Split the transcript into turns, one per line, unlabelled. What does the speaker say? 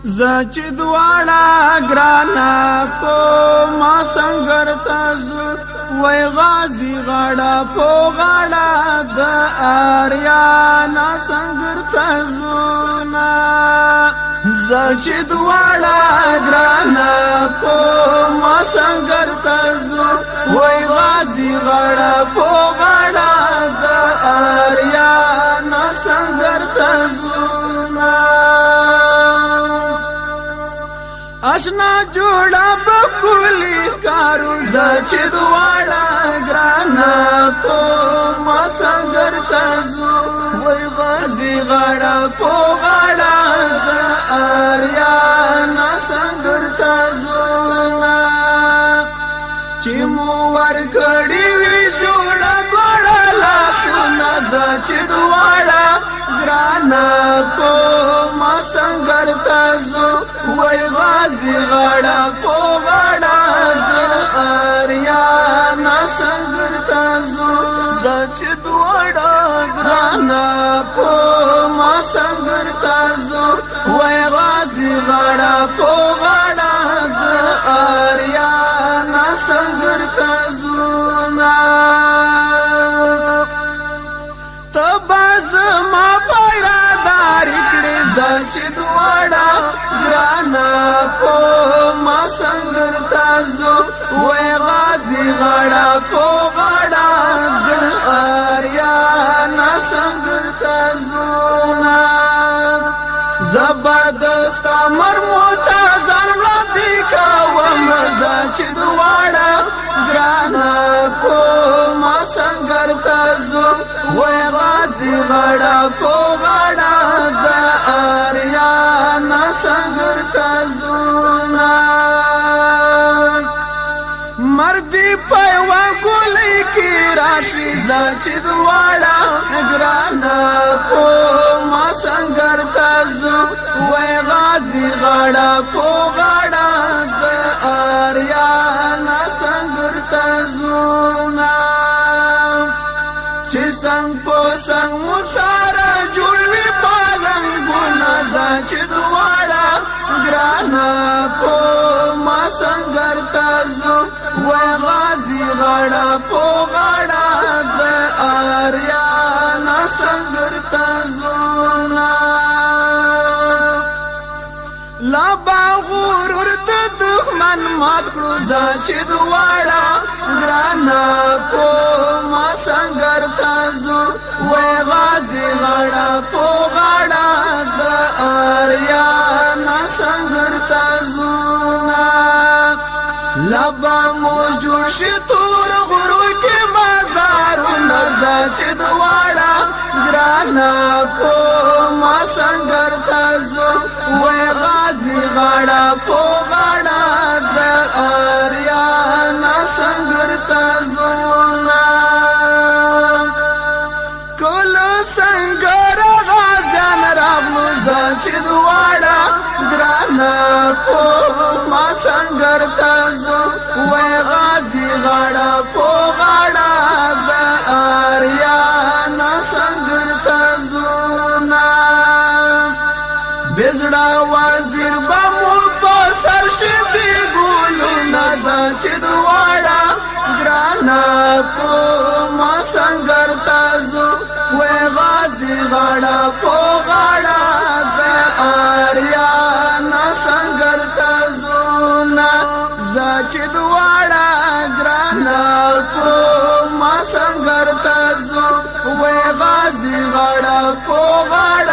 زچ دواړه ګرانا په ما سنگر تاسو وای غازی غاړه په غاړه د آریانا سنگر تاسو نا زچ دواړه ګرانا په ما سنگر تاسو وای غازی غاړه په غاړه د آریانا سنگر تاسو نا اشنا جوړا بکولی کارو زچ دواړه ګرانا په ما سنگر تاسو وای غازی غاړه په غاړه د آریانا سنگر تاسو نا چې مو ور کړی وی جوړا غاړه لاسونه زچ دواړه ګرانا په ما سنگر تاسو وای غازی غاړه په غاړه د آریانا سنگر تاسو زچ دواړه ګرانا په ما سنگر تاسو وای غازی غاړه په غاړه د آریانا سنگر تاسو نا تباز ما پیرادار کړي زچ دواړه ګرانا په ما سنگر تاسو وای غازی غاړه په غاړه د آریانا سنگر تاسو نا زبردست مرموتازر ردی کوم زچ دواړه ګرانا په ما سنگر تاسو وای غازی غاړه په غاړه د آریانا سنگر تاسو نا مردی پیوا ګولې کې راشي زچ دواړه ګرانا په ما سنگر تاسو وای غازی غاړه په غاړه د آریانا سنگر تاسو نا چې څنګه په څنګه مساره جوړوي پالنګ ګنا زچ دواړه ګرانا په ما سنگر تاسو وای غازی غاړه په غاړه د آریانا سنگر تاسو نا لا باغور د دښمن مات کړو زچ دواړه ګرانا په ما سنگر تاسو وای غازی غاړه په غاړه د آریانا سنگر تاسو نا لبا مو جوړ شي تور غرو کې بازارونه زچ دواړه ګرانا په ما سنگر تاسو وای غازی غاړه په غاړه د آریانا سنگر تاسو نا کول سنگر غازیان راغلو زچ دواړه ګرانا په ما سنگر تاسو وای غازی غاړه په غاړه د آریانا سنگر تاسو نا بزړه وزیر بمو په سر شدي ګولو نا زچ دواړه ګرانا په ما سنگر تاسو وای غازی غاړه په غاړه د آریانا سنگر تاسو نا زچ دواړه ګرانا په ما سنگر تاسو وای غازی غاړه په غاړه